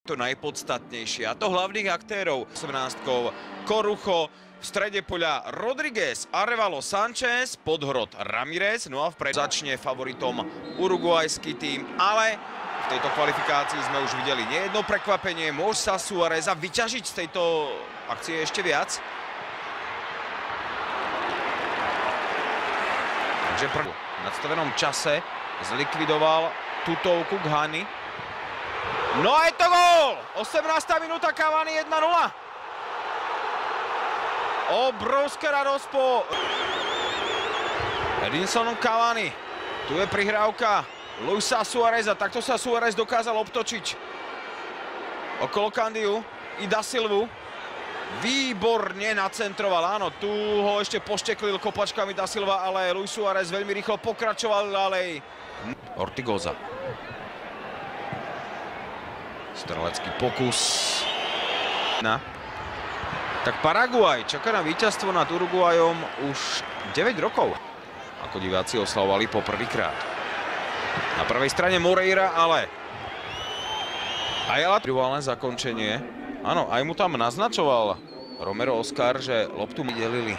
To najpodstatnejšie, a to hlavných aktérov 18-kou Corujo, v strede poľa Rodriguez, Arevalo, Sanchez, Podhrod, Ramirez, no a vpred začne favoritom uruguajský tým, ale v tejto kvalifikácii sme už videli nejedno prekvapenie, môže sa Suáreza vyťažiť z tejto akcie ešte viac. Takže v nadstavenom čase zlikvidoval tutovku Ghani. No a je to gól! 18. minúta, Cavani 1-0. Obrovská radosť po Edinson Cavani. Tu je prihrávka Luisa Suáreza. Takto sa Suárez dokázal obtočiť okolo Kandiu i Da Silvu. Výborne nacentroval. Áno, tu ho ešte pošteklil kopačkami Da Silva, ale Luis Suárez veľmi rýchlo pokračoval ďalej. Ortigoza. Strelecký pokus. Tak Paraguaj čaká na víťazstvo nad Uruguajom už 9 rokov. Ako diváci oslavovali poprvýkrát. Na prvej strane Moreira, ale Ayala triumfálne zakončenie. Áno, aj mu tam naznačoval Romero Oscar, že loptu mi delili.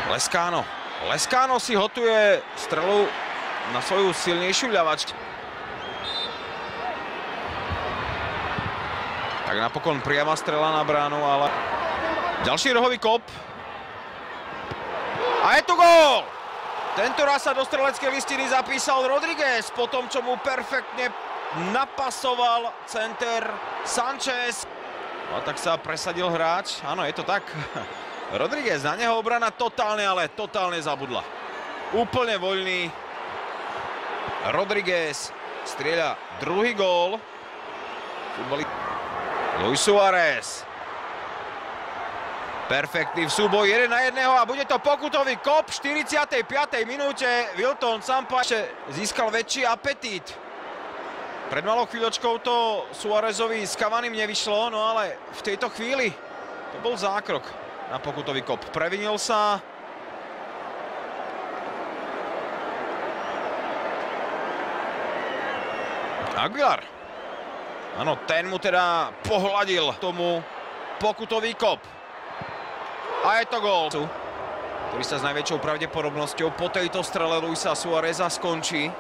Lescano si hotuje strelu na svoju silnejšiu ľavačku. Tak napokon priama strela na bránu, ale ďalší rohový kop. A je tu gól! Tento raz sa do streleckej listiny zapísal Rodriguez, po tom, čo mu perfektne napasoval center Sanchez. No tak sa presadil hráč, áno, je to tak. Rodriguez, na neho obrana totálne, ale totálne zabudla. Úplne voľný. Rodriguez strieľa druhý gól. Luis Suárez. Perfektný v súboji 1-1 a bude to pokutový kop v 45. minúte. Wilton Sampaio získal väčší apetít. Pred malou chvíľočkou to Suárezovi s Cavanim nevyšlo, no ale v tejto chvíli to bol zákrok na pokutový kop. Previnil sa. Aguilar. Áno, ten mu teda pohľadil tomu pokutový kop. A je to gól, ktorý sa s najväčšou pravdepodobnosťou po tejto strele Luisa Suáreza skončí.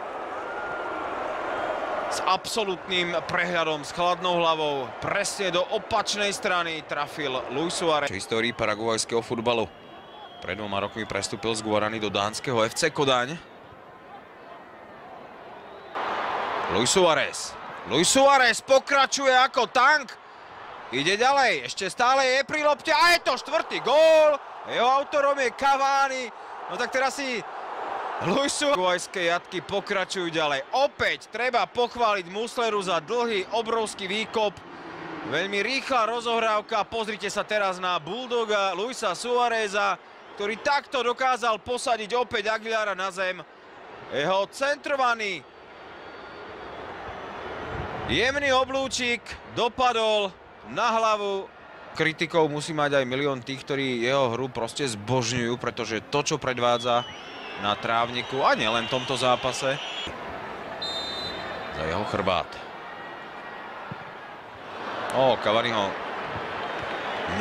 S absolútnym prehľadom, s chladnou hlavou, presne do opačnej strany trafil Luis Suárez. V histórii paraguajského futbalu pred 2 rokmi prestúpil z Guarany do dánskeho FC Kodaň. Luis Suárez pokračuje ako tank. Ide ďalej, ešte stále je pri lopte a je to 4. gól. Jeho autorom je Cavani. No tak teraz si Luis Suárez jatky pokračujú ďalej. Opäť treba pochváliť Musleru za dlhý, obrovský výkop. Veľmi rýchla rozohrávka. Pozrite sa teraz na bulldoga Luisa Suáreza, ktorý takto dokázal posadiť opäť Aguilara na zem. Jeho centrovaný jemný oblúčik dopadol na hlavu. Kritikov musí mať aj milión tých, ktorí jeho hru proste zbožňujú, pretože to, čo predvádza na trávniku, a nielen v tomto zápase, za jeho chrbát. Cavaniho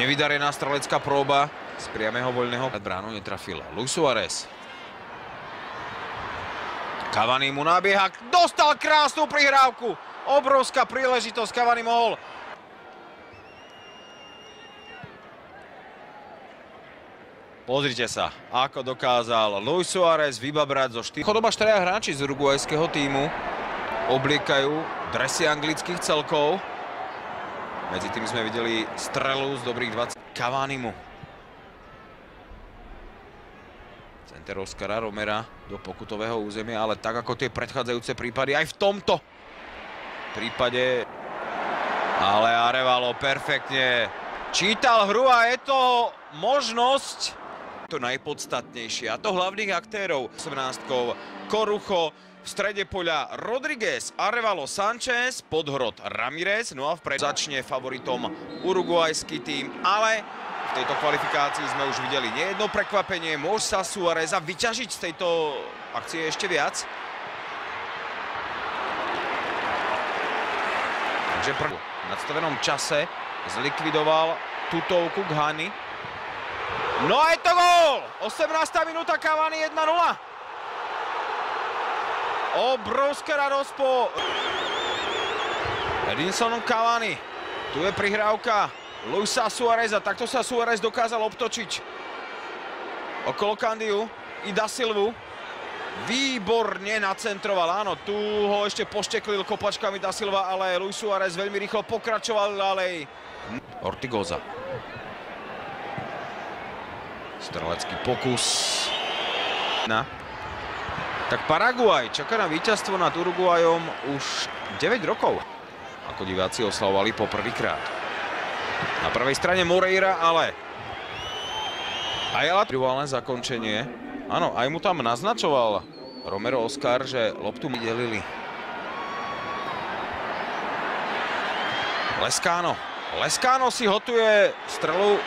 nevydarená strelecká próba z priamého voľného bránu netrafil. Luis Suárez. Cavani mu nabieha, dostal krásnu prihrávku. Obrovská príležitosť, Cavani mohol. Pozrite sa, ako dokázal Luis Suárez vybabrať zo 4. Chodoba 4 hráči z uruguajského tímu obliekajú dresy anglických celkov. Medzi tým sme videli strelu z dobrých 20. Cavanimu. Center Oscara Romera do pokutového územia, ale tak ako tie predchádzajúce prípady, aj v tomto prípade. Ale Arevalo perfektne čítal hru a je to možnosť to najpodstatnejšie, a to hlavných aktérov 18-kou Corujo, v strede poľa Rodriguez, Arevalo, Sanchez, Podhrod, Ramirez, no a vpred začne favoritom uruguajský tým, ale v tejto kvalifikácii sme už videli nejedno prekvapenie, môže sa Suáreza vyťažiť z tejto akcie ešte viac. Takže v nadstavenom čase zlikvidoval tutovku Ghani. No a je to gól! 18. minúta, Cavani 1-0. Obrovská radosť po Edinson Cavani. Tu je prihrávka Luisa Suáreza. Takto sa Suárez dokázal obtočiť okolo Candiu i Da Silvu. Výborne nacentroval. Áno, tu ho ešte pošteklil kopačkami Da Silva, ale Luis Suárez veľmi rýchlo pokračoval ďalej. Ortigoza. Strelecký pokus. Tak Paraguaj čaká na víťazstvo nad Uruguayom už 9 rokov. Ako diváci oslavovali poprvýkrát. Na prvej strane Moreira, ale Ayala triviálne zakončenie. Áno, aj mu tam naznačoval Romero Oscar, že loptu mi delili. Lescano si hotuje strelu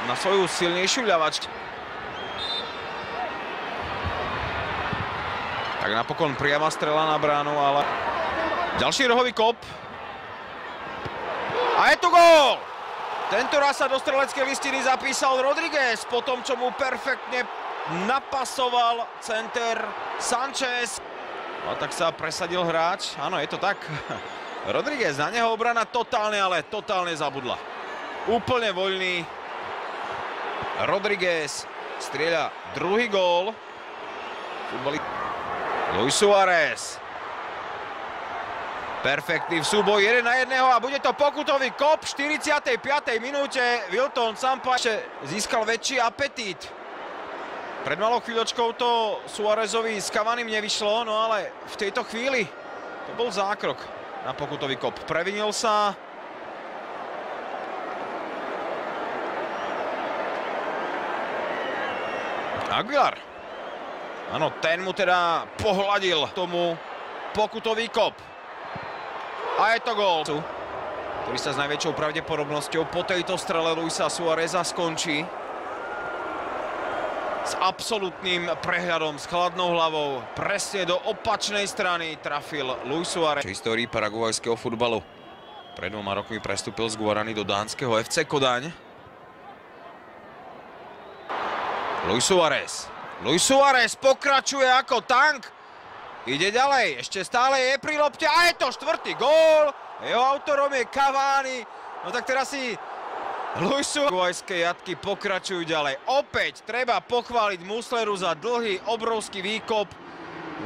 na svoju silnejšiu ľavačku. Tak napokon priama strela na bránu, ale ďalší rohový kop. A je tu gól! Tento raz sa do streleckej listiny zapísal Rodriguez po tom, čo mu perfektne napasoval center Sanchez. A tak sa presadil hráč. Áno, je to tak. Rodriguez, na neho obrana totálne, ale totálne zabudla. Úplne voľný. Rodriguez strieľa druhý gól. Luis Suárez. Perfektný v súboj 1-1 a bude to pokutový kop v 45. minúte. Wilton Sampaio získal väčší apetít. Pred malou chvíľočkou to Suárezovi s Cavanim nevyšlo, no ale v tejto chvíli to bol zákrok na pokutový kop. Previnil sa. Aguilar. Áno, ten mu teda pohľadil tomu pokutový kop. A je to gól, ktorý sa s najväčšou pravdepodobnosťou po tejto strele Luisa Suáreza skončí. S absolútnym prehľadom, s chladnou hlavou, presne do opačnej strany trafil Luis Suárez. V histórii paraguajského futbalu. Pred 2 rokmi prestúpil z Guarany do dánskeho FC Kodaň. Luis Suárez. Luis Suárez pokračuje ako tank. Ide ďalej, ešte stále je pri lopte a je to 4. gól. Jeho autorom je Cavani. No tak teraz si Luis Suárez jatky pokračujú ďalej. Opäť treba pochváliť Musleru za dlhý, obrovský výkop.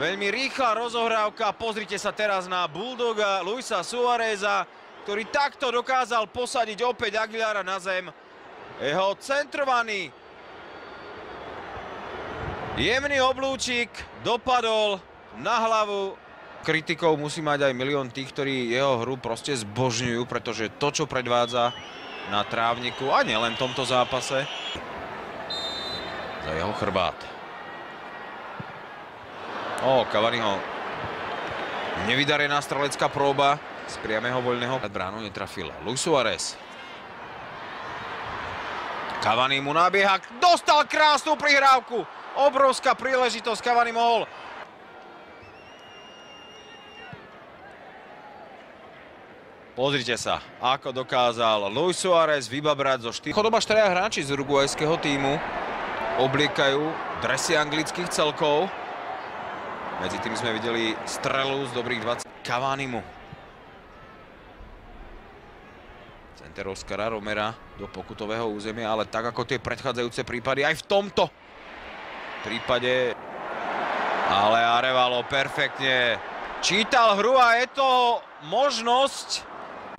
Veľmi rýchla rozohrávka. Pozrite sa teraz na bulldoga Luisa Suáreza, ktorý takto dokázal posadiť opäť Aguilara na zem. Jeho centrovaný jemný oblúčik dopadol na hlavu. Kritikov musí mať aj milión tých, ktorí jeho hru proste zbožňujú, pretože to, čo predvádza na trávniku, a nielen v tomto zápase, za jeho chrbát. Cavaniho nevydarená strelecká próba z priamého voľného bránu netrafil. Luis Suárez. Cavani mu nabieha, dostal krásnu prihrávku. Obrovská príležitosť, Cavani mohol. Pozrite sa, ako dokázal Luis Suárez vybabrať zo 4. Chodoba 4 hráči z uruguajského tímu obliekajú dresy anglických celkov. Medzi tým sme videli strelu z dobrých 20. Cavanimu. Center Oscara Romera do pokutového územia, ale tak ako tie predchádzajúce prípady, aj v tomto prípade. Ale Arevalo perfektne čítal hru a je to možnosť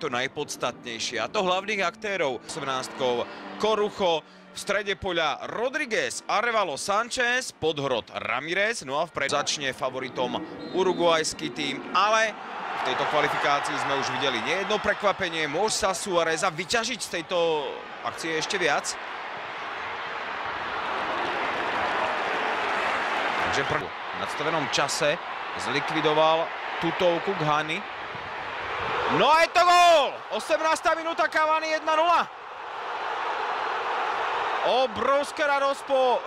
to najpodstatnejšie. A to hlavných aktérov 18-kou Corujo, v strede poľa Rodriguez, Arevalo, Sanchez, Podhrot, Ramirez. No a vpred začne favoritom uruguajský tým, ale v tejto kvalifikácii sme už videli nejedno prekvapenie. Môže sa Suáreza vyťažiť z tejto akcie ešte viac. Takže v nadstavenom čase zlikvidoval tutovku Ghani. No a je to gól! 18. minúta, Cavani 1-0. Obrovská radosť po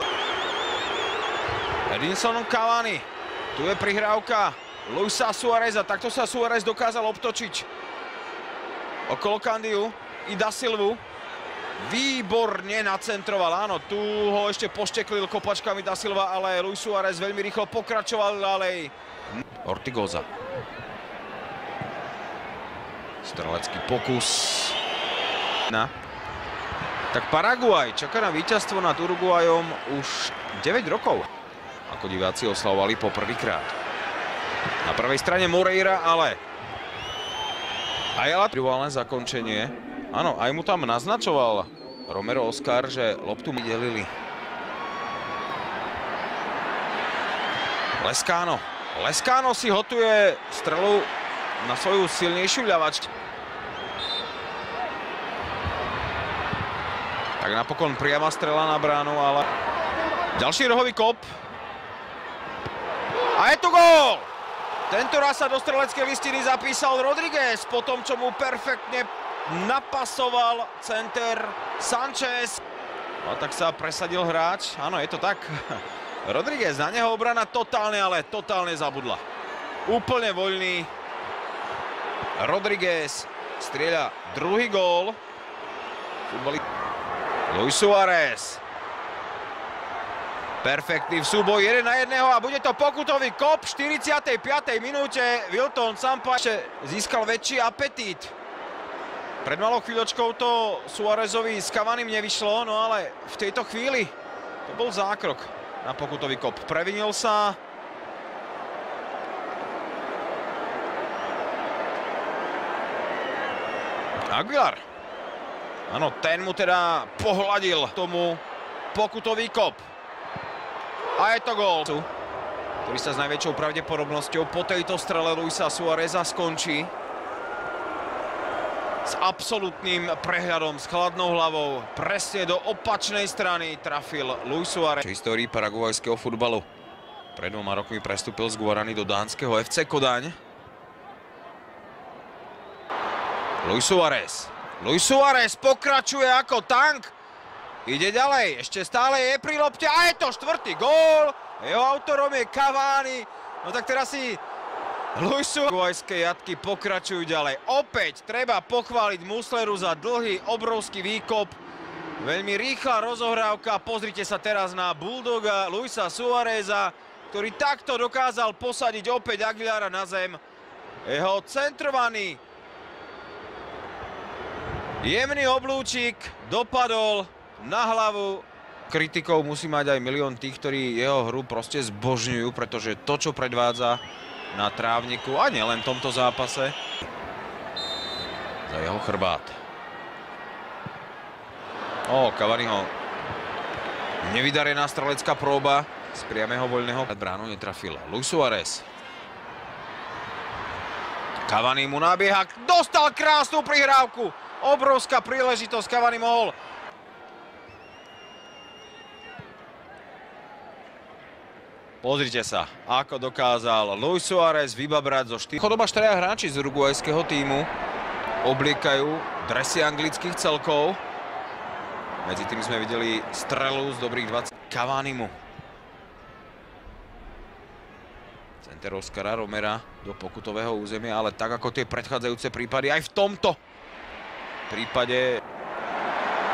Edinson Cavani. Tu je prihrávka Luisa Suáreza. Takto sa Suárez dokázal obtočiť okolo Candiu i Da Silvu. Výborne nacentroval, áno, tu ho ešte pošteklil kopačkami Da Silva, ale Luis Suárez veľmi rýchlo pokračoval ďalej. Ortigoza. Strelecký pokus. Tak Paraguaj čaká na víťazstvo nad Uruguayom už 9 rokov. Ako diváci oslavovali poprvýkrát. Na prvej strane Moreira, ale Ayala triviálne zakončenie. Áno, aj mu tam naznačoval Romero Oscar, že loptu mi delili. Lescano. Lescano si hotuje strelu na svoju silnejšiu ľavač. Tak napokon priama strela na bránu, ale ďalší rohový kop. A je tu gól! Tento raz sa do streleckej listiny zapísal Rodriguez po tom, čo mu perfektne napasoval center Sanchez. A tak sa presadil hráč. Áno, je to tak. Rodriguez, na neho obrana totálne, ale totálne zabudla. Úplne voľný. Rodriguez strieľa druhý gól. Luis Suárez. Perfektný v súboj 1-1 a bude to pokutový kop v 45. minúte. Wilton Sampaio získal väčší apetít. Pred malou chvíľočkou to Suárezovi s Cavanim nevyšlo, no ale v tejto chvíli to bol zákrok na pokutový kop. Previnil sa. Aguilar. Áno, ten mu teda pohľadil tomu pokutový kop. A je to gól, ktorý sa s najväčšou pravdepodobnosťou po tejto strele Luisa Suáreza skončí. S absolútnym prehľadom, s chladnou hlavou, presne do opačnej strany trafil Luis Suárez. V histórii paraguajského futbalu. Pred 2 rokmi prestúpil z Guarany do dánskeho FC Kodaň. Luis Suárez. Luis Suárez pokračuje ako tank. Ide ďalej, ešte stále je pri lopte a je to 4. gól. Jeho autorom je Cavani. No tak teraz si Luis Suárez. Paraguajské jatky pokračujú ďalej. Opäť treba pochváliť Musleru za dlhý, obrovský výkop. Veľmi rýchla rozohrávka. Pozrite sa teraz na bulldoga Luisa Suáreza, ktorý takto dokázal posadiť opäť Aguilara na zem. Jeho centrovaný jemný oblúčik dopadol na hlavu. Kritikov musí mať aj milión tých, ktorí jeho hru proste zbožňujú, pretože to, čo predvádza na trávniku, a nielen v tomto zápase, za jeho chrbát. Cavaniho nevydarená strelecká próba z priamého voľného. Bránu netrafil Luis Suárez. Cavani mu nabieha, dostal krásnu prihrávku. Obrovská príležitosť, Cavani mohol. Pozrite sa, ako dokázal Luis Suárez vybabrať zo 4. Chodoba 4 hráči z uruguajského tímu obliekajú dresy anglických celkov. Medzi tým sme videli strelu z dobrých 20. Cavanimu. Center Oscara Romera do pokutového územia, ale tak ako tie predchádzajúce prípady, aj v tomto prípade.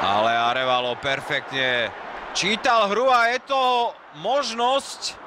Ale Arevalo perfektne čítal hru a je to možnosť